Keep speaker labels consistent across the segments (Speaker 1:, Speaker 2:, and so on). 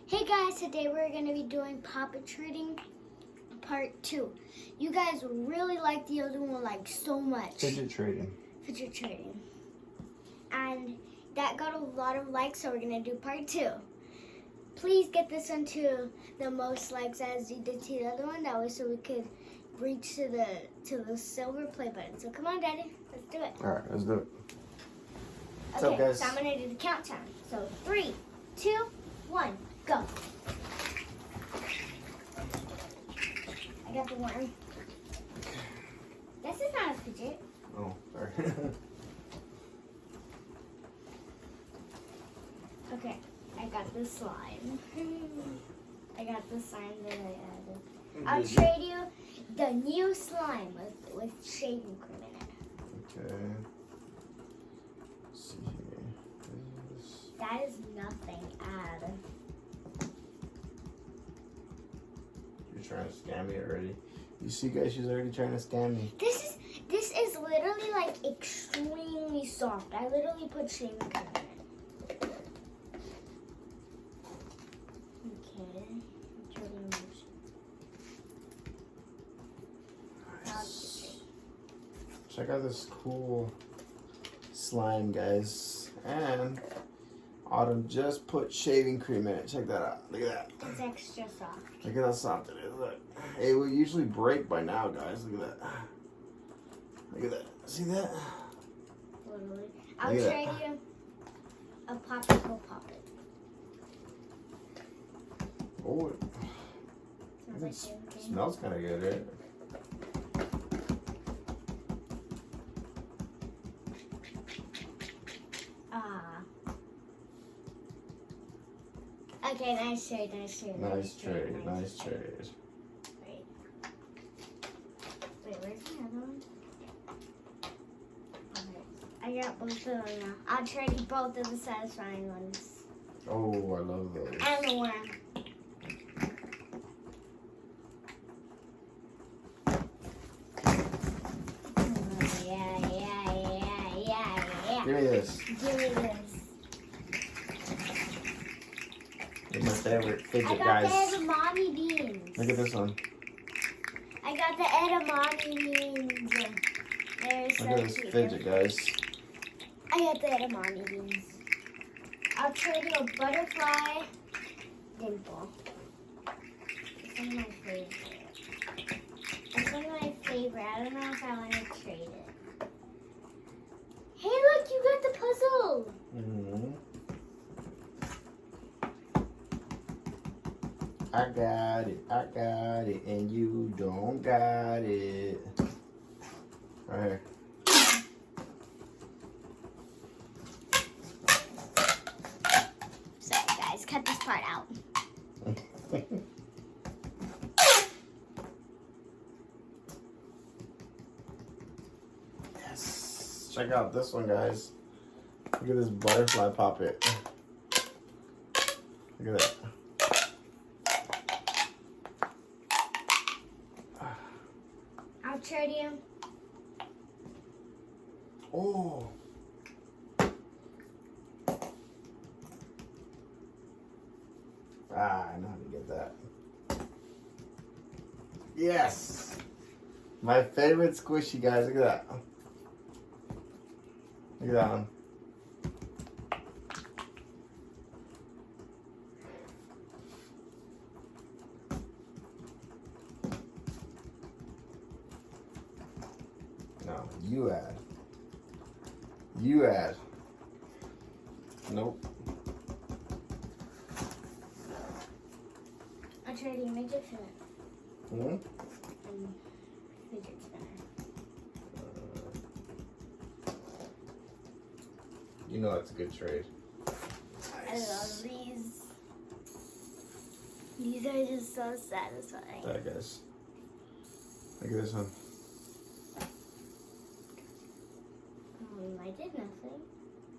Speaker 1: Hey guys, today we're going to be doing puppet trading part 2. You guys really like the other one so much.
Speaker 2: Fidget trading.
Speaker 1: Fidget trading. And that got a lot of likes, so we're going to do part 2. Please get this one to the most likes as you did to the other one. That way so we could reach to the silver play button. So come on, Daddy. Let's do it.
Speaker 2: All right, let's do it. What's
Speaker 1: Okay,
Speaker 2: up, guys?
Speaker 1: so I'm going to do the countdown. So 3, 2, 1. Go. I got the worm. This is not a fidget.
Speaker 2: Oh, sorry.
Speaker 1: Okay, I got the slime. I got the slime that I added. I'll trade you the new slime with shaving cream in it.
Speaker 2: Okay. Let's see here.
Speaker 1: That is nothing. Add.
Speaker 2: You're trying to scam me already. You see, guys, she's already trying to scam me.
Speaker 1: This is literally extremely soft. I literally put shaving cream in it.
Speaker 2: Nice. Check out this cool slime, guys. And Autumn just put shaving cream in it. Check that out. Look at that.
Speaker 1: It's extra soft.
Speaker 2: Look at how soft it is. Look. It will usually break by now, guys. Look at that. Look at that. See that?
Speaker 1: Literally. I'll trade you a popsicle poppet.
Speaker 2: Oh,
Speaker 1: Sounds like shaving
Speaker 2: it
Speaker 1: cream.
Speaker 2: smells kind of good, right?
Speaker 1: Okay, nice trade, nice trade.
Speaker 2: Nice trade.
Speaker 1: Wait, where's the other one? Okay, I got both of them now. I'll trade you both of the satisfying ones.
Speaker 2: Oh, I love those.
Speaker 1: And the worm. Oh, yeah.
Speaker 2: Give me this.
Speaker 1: Give me this.
Speaker 2: It's my favorite
Speaker 1: I
Speaker 2: fidget,
Speaker 1: got
Speaker 2: guys.
Speaker 1: the edamame beans.
Speaker 2: Look at this one.
Speaker 1: I got the edamame beans. They're so
Speaker 2: Look at this
Speaker 1: cute.
Speaker 2: fidget, guys.
Speaker 1: I got the edamame beans. I'll trade you a butterfly dimple. It's one of my favorite. It's one of my favorite. I don't know if I want to trade it. Hey, look, you got the puzzle.
Speaker 2: Mm-hmm. I got it, and you don't got it. Right here.
Speaker 1: Sorry, guys, cut this part out.
Speaker 2: Yes. Check out this one, guys. Look at this butterfly puppet. Look at that.
Speaker 1: I'll trade you.
Speaker 2: Oh. I know how to get that. Yes. My favorite squishy, guys. Look at that. Look at that one. No, you add. You add. Nope.
Speaker 1: I'll trade you midget spinner
Speaker 2: Hmm?
Speaker 1: and fidget spinner.
Speaker 2: You know that's a good trade.
Speaker 1: I love these. These are just so satisfying.
Speaker 2: Alright, guys. Look at this one.
Speaker 1: I did nothing.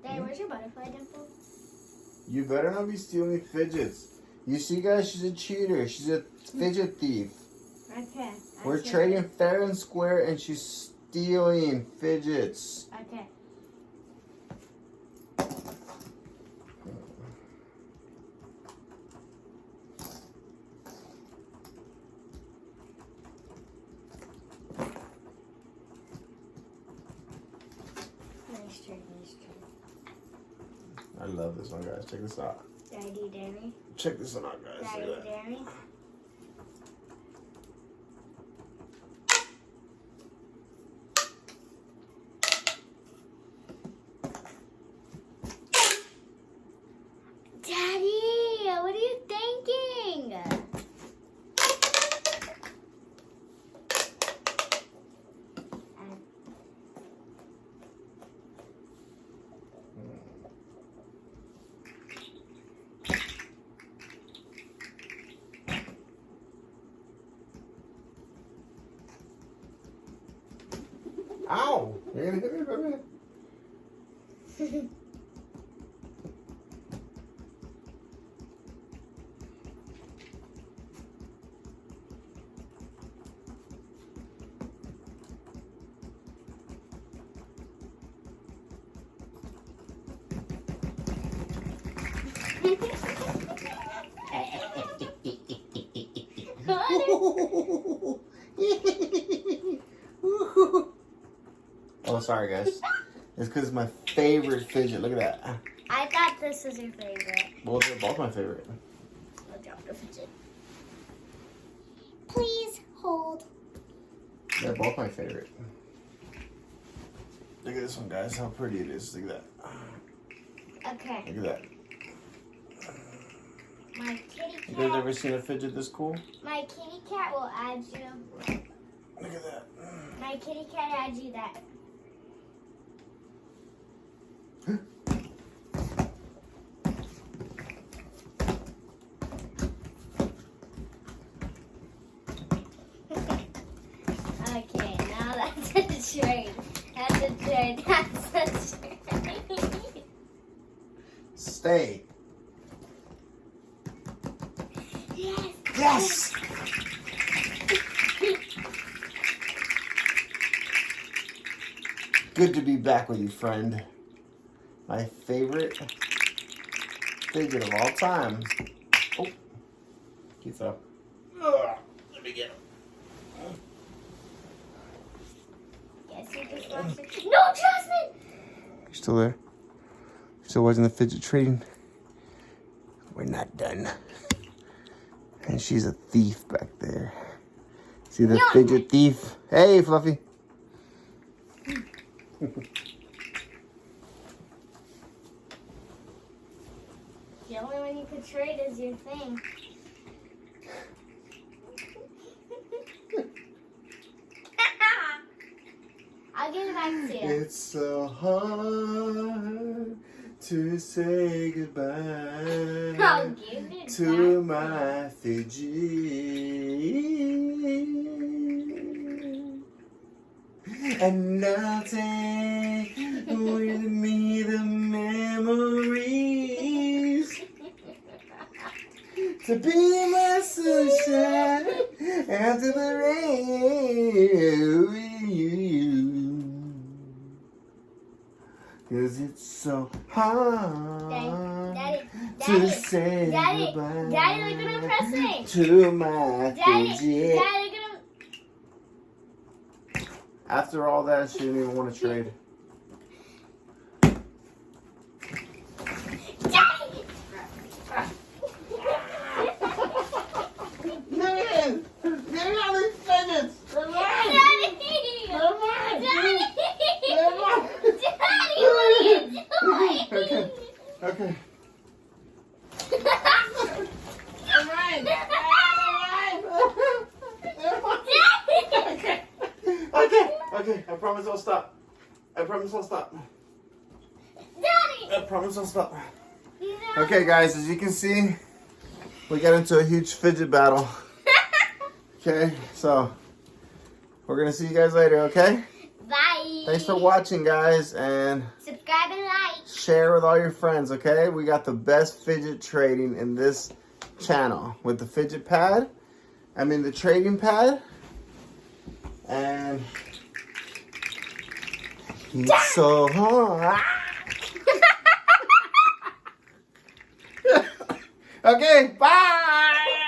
Speaker 1: Dad, where's your butterfly dimple?
Speaker 2: You better not be stealing fidgets. You see, guys, she's a cheater. She's a fidget thief.
Speaker 1: Okay.
Speaker 2: We're trading fair and square, and she's stealing fidgets.
Speaker 1: Okay. these two.
Speaker 2: I love this one, guys. Check this out.
Speaker 1: Daddy, Daddy.
Speaker 2: Check this one out, guys.
Speaker 1: Daddy,
Speaker 2: Look at that.
Speaker 1: Daddy. Daddy, what are you thinking?
Speaker 2: Ow! You're gonna hit me, baby. Oh, sorry, guys. It's because it's my favorite fidget. Look at that.
Speaker 1: I thought this was your favorite.
Speaker 2: Well, they're both my favorite.
Speaker 1: I'll drop the fidget. Please hold.
Speaker 2: They're both my favorite. Look at this one, guys. How pretty it is. Look at that.
Speaker 1: Okay.
Speaker 2: Look at that.
Speaker 1: My kitty cat.
Speaker 2: You guys ever seen a fidget this cool?
Speaker 1: My kitty cat will add you.
Speaker 2: Look at that.
Speaker 1: My kitty cat adds you that. Okay, now that's a trade. That's a trade. That's a trade.
Speaker 2: Stay.
Speaker 1: Yes.
Speaker 2: Yes! Good to be back with you, friend. My favorite fidget of all time. Oh, keep up. Let me get him.
Speaker 1: Yes, you just watched it. No, Jasmine!
Speaker 2: You still there? You still watching the fidget trading? We're not done. And she's a thief back there. See the fidget thief? Hey, Fluffy.
Speaker 1: The only one you could trade is your thing. I'll give it back to you.
Speaker 2: It's so hard to say goodbye
Speaker 1: I'll give it
Speaker 2: to
Speaker 1: back
Speaker 2: my fidget. And now take with me the memories to be my sunshine after the rain. 'Cause it's so hard to say goodbye
Speaker 1: Daddy, look what I'm pressing.
Speaker 2: to my
Speaker 1: Daddy,
Speaker 2: fidget.
Speaker 1: Daddy, look at him.
Speaker 2: After all that, she didn't even want to trade.
Speaker 1: Daddy!
Speaker 2: Man, get me all these fidgets. They're mine.
Speaker 1: Daddy!
Speaker 2: They're mine.
Speaker 1: Daddy!
Speaker 2: They're mine.
Speaker 1: Daddy, what are you doing?
Speaker 2: Okay. Okay. They're mine. They're mine. They're mine. Okay. Okay. Okay. I promise I'll stop. I promise I'll stop.
Speaker 1: Daddy!
Speaker 2: I promise I'll stop.
Speaker 1: No.
Speaker 2: Okay, guys, as you can see, we got into a huge fidget battle. Okay, so we're gonna see you guys later, okay?
Speaker 1: Bye.
Speaker 2: Thanks for watching, guys, and
Speaker 1: Subscribe and like.
Speaker 2: share with all your friends, okay? We got the best fidget trading in this channel with the fidget pad. I mean the trading pad. And it's so hard. Okay, bye.